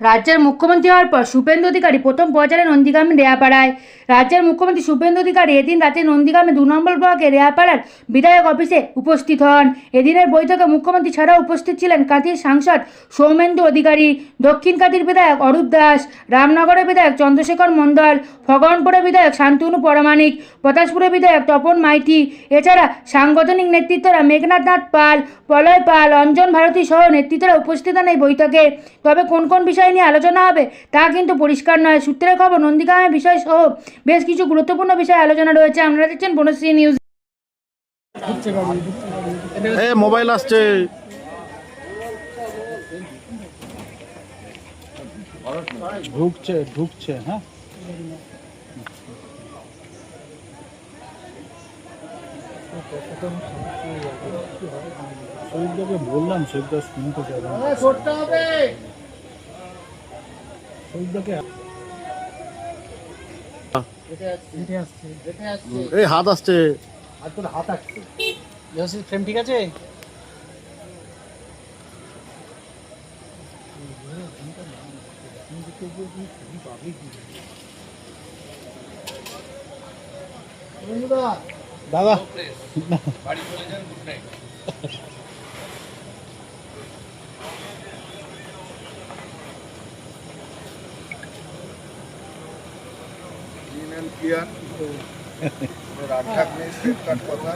রাজ্যের মুখ্যমন্ত্রী হওয়ার পর শুভেন্দু অধিকারী প্রথম পৌঁছালেন নন্দীগ্রামে রেয়াপাড়ায়। রাজ্যের মুখ্যমন্ত্রী শুভেন্দু অধিকারী এদিন রাতে নন্দীগ্রামে 2 নম্বর ব্লকে রেয়াপাড়ার বিধায়ক অফিসে উপস্থিত হন। এদিনের বৈঠকে মুখ্যমন্ত্রী ছাড়াও উপস্থিত ছিলেন কাঁথির সাংসদ সৌমেন্দু অধিকারী, দক্ষিণ কাঁথির বিধায়ক অরূপ দাস, রামনগরের বিধায়ক চন্দ্রশেখর মণ্ডল, ফগওয়ানপুরের বিধায়ক শান্তনু পরামানিক, পটাশপুরের বিধায়ক তপন মাইতি, এছাড়া সাংগঠনিক নেতৃত্বরা মেঘনাথ নাথ পাল, প্রলয় পাল, অঞ্জন ভারতী সহ নেতৃত্বরা উপস্থিত হন এই বৈঠকে। তবে কোন কোন বিষয় নিয়ে আলোচনা হবে তা কিন্তু পরিষ্কার নয়। সূত্রের খবর, নন্দীগ্রামের বিষয় সহ বেশ কিছু গুরুত্বপূর্ণ বিষয়ে আলোচনা রয়েছে। আপনারা দেখছেন বনশ্রী নিউজ। মোবাইল আসছে। ঢুকছে হ্যাঁ। শহীদকে বললাম, শহীদটা শুনতে চাই না। শহীদকে এই হাত আসছে, আর তোর হাত আসছে। ফ্রেম ঠিক আছে? দাদা বাড়ি চলে যান, গুড নাইট। क्लियर रात का अपने स्टेट का पता